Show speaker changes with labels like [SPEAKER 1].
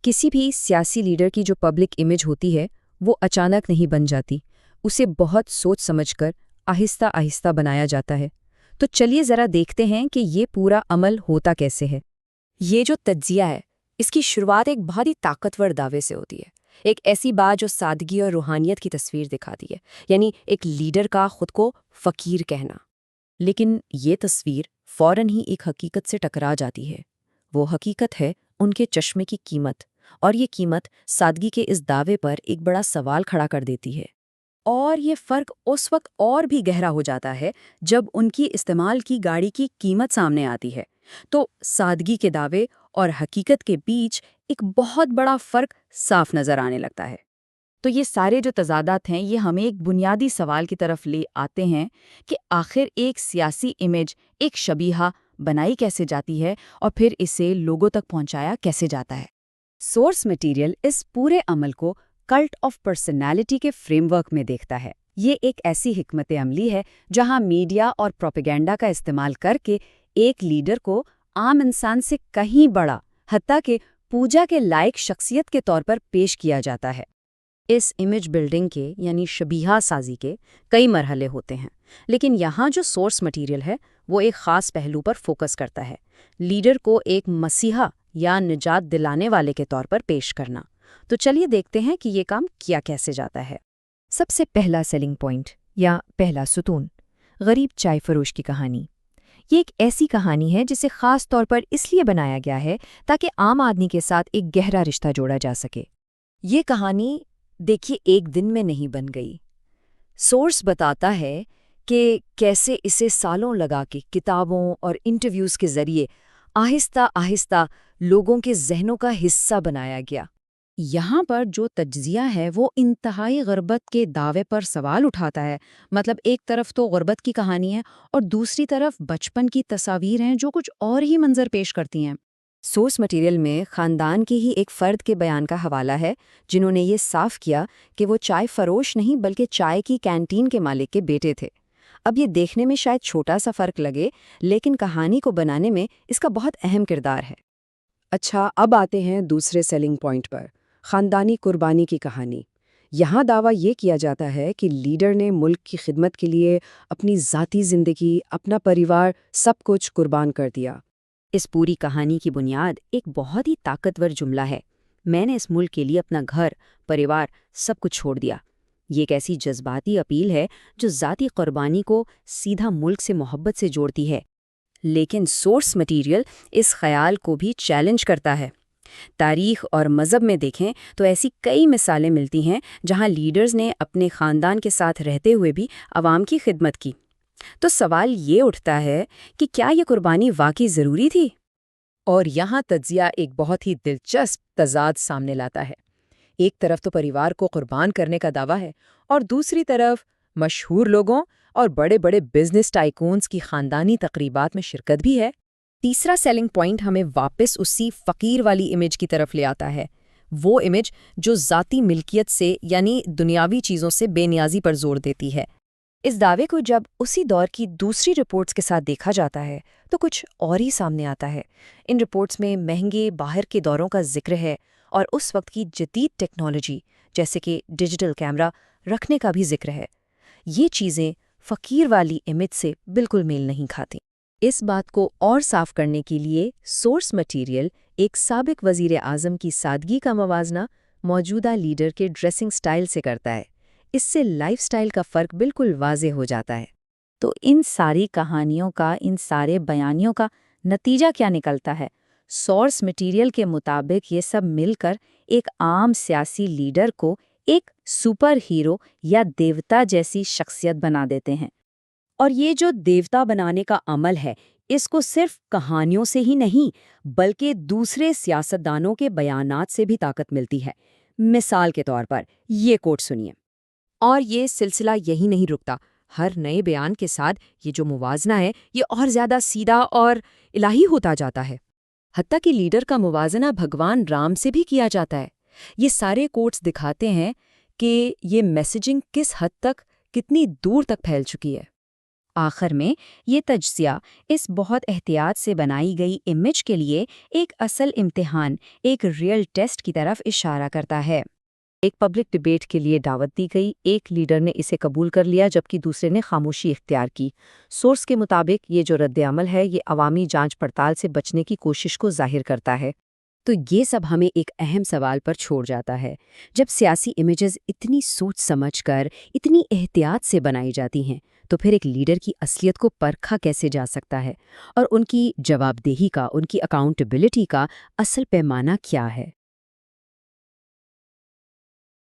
[SPEAKER 1] किसी भी सियासी लीडर की जो पब्लिक इमेज होती है वो अचानक नहीं बन जाती, उसे बहुत सोच समझकर आहिस्ता आहिस्ता बनाया जाता है। तो चलिए ज़रा देखते हैं कि ये पूरा अमल होता कैसे है।
[SPEAKER 2] ये जो तज्जिया है, इसकी शुरुआत एक बहुत ही ताकतवर दावे से होती है। एक ऐसी बात जो सादगी और रूहानियत की तस्वीर दिखाती है, यानी एक लीडर का खुद को फ़कीर कहना। लेकिन ये तस्वीर फ़ौरन ही एक हकीकत से टकरा जाती है। वो हकीकत है उनके चश्मे की कीमत, और ये कीमत सादगी के इस दावे पर एक बड़ा सवाल खड़ा कर देती है। और ये फ़र्क उस वक्त और भी गहरा हो जाता है जब उनकी इस्तेमाल की गाड़ी की कीमत सामने आती है। तो सादगी के दावे और हकीकत के बीच एक बहुत बड़ा फ़र्क साफ नज़र आने लगता है। तो ये सारे जो तज़ादात हैं, ये हमें एक बुनियादी सवाल की तरफ ले आते हैं कि आखिर एक सियासी इमेज, एक शबीहा बनाई कैसे जाती है और फिर इसे लोगों तक पहुंचाया कैसे जाता है।
[SPEAKER 1] सोर्स मटेरियल इस पूरे अमल को कल्ट ऑफ पर्सनैलिटी के फ्रेमवर्क में देखता है। ये एक ऐसी हिकमत अमली है जहां मीडिया और प्रोपेगेंडा का इस्तेमाल करके एक लीडर को आम इंसान से कहीं बड़ा, हत्ता के पूजा के लायक शख्सियत के तौर पर पेश किया जाता है। इस इमेज बिल्डिंग के यानी शबीहा साजी के कई मरहले होते हैं, लेकिन यहाँ जो सोर्स मटेरियल है वो एक ख़ास पहलू पर फोकस करता है, लीडर को एक मसीहा या निजात दिलाने वाले के तौर पर पेश करना। तो चलिए देखते हैं कि ये काम किया कैसे जाता है। सबसे पहला सेलिंग पॉइंट या पहला सुतून, गरीब चाय फरोश की कहानी। ये एक ऐसी कहानी है जिसे ख़ास तौर पर इसलिए बनाया गया है ताकि आम आदमी के साथ एक गहरा रिश्ता जोड़ा जा सके। ये कहानी देखिए एक दिन में नहीं बन गई। सोर्स बताता है कि कैसे इसे सालों लगा के किताबों और इंटरव्यूज़ के ज़रिए आहिस्ता आहिस्ता लोगों के ज़हनों का हिस्सा बनाया गया। यहाँ पर जो तज्जिया है वो इंतहाई गुर्बत के दावे पर सवाल उठाता है। मतलब एक तरफ तो गुर्बत की कहानी है और दूसरी तरफ बचपन की तस्वीर हैं जो कुछ और ही मंजर पेश करती हैं। सोर्स मटेरियल में ख़ानदान के ही एक फ़र्द के बयान का हवाला है जिन्होंने ये साफ किया कि वो चाय फरोश नहीं बल्कि चाय की कैंटीन के मालिक के बेटे थे। अब ये देखने में शायद छोटा सा फ़र्क लगे, लेकिन कहानी को बनाने में इसका बहुत अहम किरदार है।
[SPEAKER 3] अच्छा, अब आते हैं दूसरे सेलिंग पॉइंट पर, ख़ानदानी कुर्बानी की कहानी। यहाँ दावा ये किया जाता है कि लीडर ने मुल्क की खिदमत के लिए अपनी ज़ाती ज़िंदगी, अपना परिवार, सब कुछ कुर्बान कर दिया।
[SPEAKER 1] इस पूरी कहानी की बुनियाद एक बहुत ही ताकतवर जुमला है, मैंने इस मुल्क के लिए अपना घर, परिवार, सब कुछ छोड़ दिया। ये एक ऐसी जज्बाती अपील है जो ज़ाती कुर्बानी को सीधा मुल्क से मोहब्बत से जोड़ती है। लेकिन सोर्स मटेरियल इस ख्याल को भी चैलेंज करता है। तारीख और मज़हब में देखें तो ऐसी कई मिसालें मिलती हैं जहां लीडर्स ने अपने ख़ानदान के साथ रहते हुए भी आवाम की खिदमत की। तो सवाल ये उठता है कि क्या ये कुर्बानी वाकई ज़रूरी थी?
[SPEAKER 2] और यहाँ तज्जिया एक बहुत ही दिलचस्प तज़ाद सामने लाता है। एक तरफ तो परिवार को कुर्बान करने का दावा है और दूसरी तरफ मशहूर लोगों और बड़े बड़े बिजनेस टाइकून्स की खानदानी तकरीबात में शिरकत भी है। तीसरा सेलिंग पॉइंट हमें वापस उसी फ़कीर वाली इमेज की तरफ ले आता है। वो इमेज जो ज़ाती मिल्कियत से यानी दुनियावी चीज़ों से बेनियाजी पर जोर देती है। इस दावे को जब उसी दौर की दूसरी रिपोर्ट्स के साथ देखा जाता है तो कुछ और ही सामने आता है। इन रिपोर्ट्स में महंगे बाहर के दौरों का जिक्र है और उस वक्त की जदीद टेक्नोलॉजी जैसे कि डिजिटल कैमरा रखने का भी जिक्र है। ये चीज़ें फ़कीर वाली इमेज से बिल्कुल मेल नहीं खाती। इस बात को और साफ करने के लिए सोर्स मटेरियल एक साबिक वज़ीर आज़म की सादगी का मवाजना मौजूदा लीडर के ड्रेसिंग स्टाइल से करता है। इससे लाइफस्टाइल का फ़र्क बिल्कुल वाज़े हो जाता है। तो इन सारी कहानियों का, इन सारे बयानियों का नतीजा क्या निकलता है? सोर्स मटेरियल के मुताबिक ये सब मिलकर एक आम सियासी लीडर को एक सुपर हीरो या देवता जैसी शख्सियत बना देते हैं। और ये जो देवता बनाने का अमल है, इसको सिर्फ कहानियों से ही नहीं बल्कि दूसरे सियासतदानों के बयानात से भी ताकत मिलती है। मिसाल के तौर पर ये कोट सुनिए। और ये सिलसिला यही नहीं रुकता। हर नए बयान के साथ ये जो मुवाजना है ये और ज़्यादा सीधा और इलाही होता जाता है। हत्ता कि लीडर का मुवाजना भगवान राम से भी किया जाता है। ये सारे कोट्स दिखाते हैं कि ये मैसेजिंग किस हद तक, कितनी दूर तक फैल चुकी है।
[SPEAKER 1] آخر میں یہ تجزیہ اس بہت احتیاط سے بنائی گئی امیج کے لیے ایک اصل امتحان، ایک ریئل ٹیسٹ کی طرف اشارہ کرتا ہے۔
[SPEAKER 3] ایک پبلک ڈیبیٹ کے لیے دعوت دی گئی، ایک لیڈر نے اسے قبول کر لیا جبکہ دوسرے نے خاموشی اختیار کی۔ سورس کے مطابق یہ جو رد عمل ہے یہ عوامی جانچ پڑتال سے بچنے کی کوشش کو ظاہر کرتا ہے۔
[SPEAKER 1] تو یہ سب ہمیں ایک اہم سوال پر چھوڑ جاتا ہے۔ جب سیاسی امیجز اتنی سوچ سمجھ کر، اتنی احتیاط سے بنائی جاتی ہیں، تو پھر ایک لیڈر کی اصلیت کو پرکھا کیسے جا سکتا ہے؟ اور ان کی جواب دہی کا، ان کی اکاؤنٹیبلٹی کا اصل پیمانہ کیا ہے؟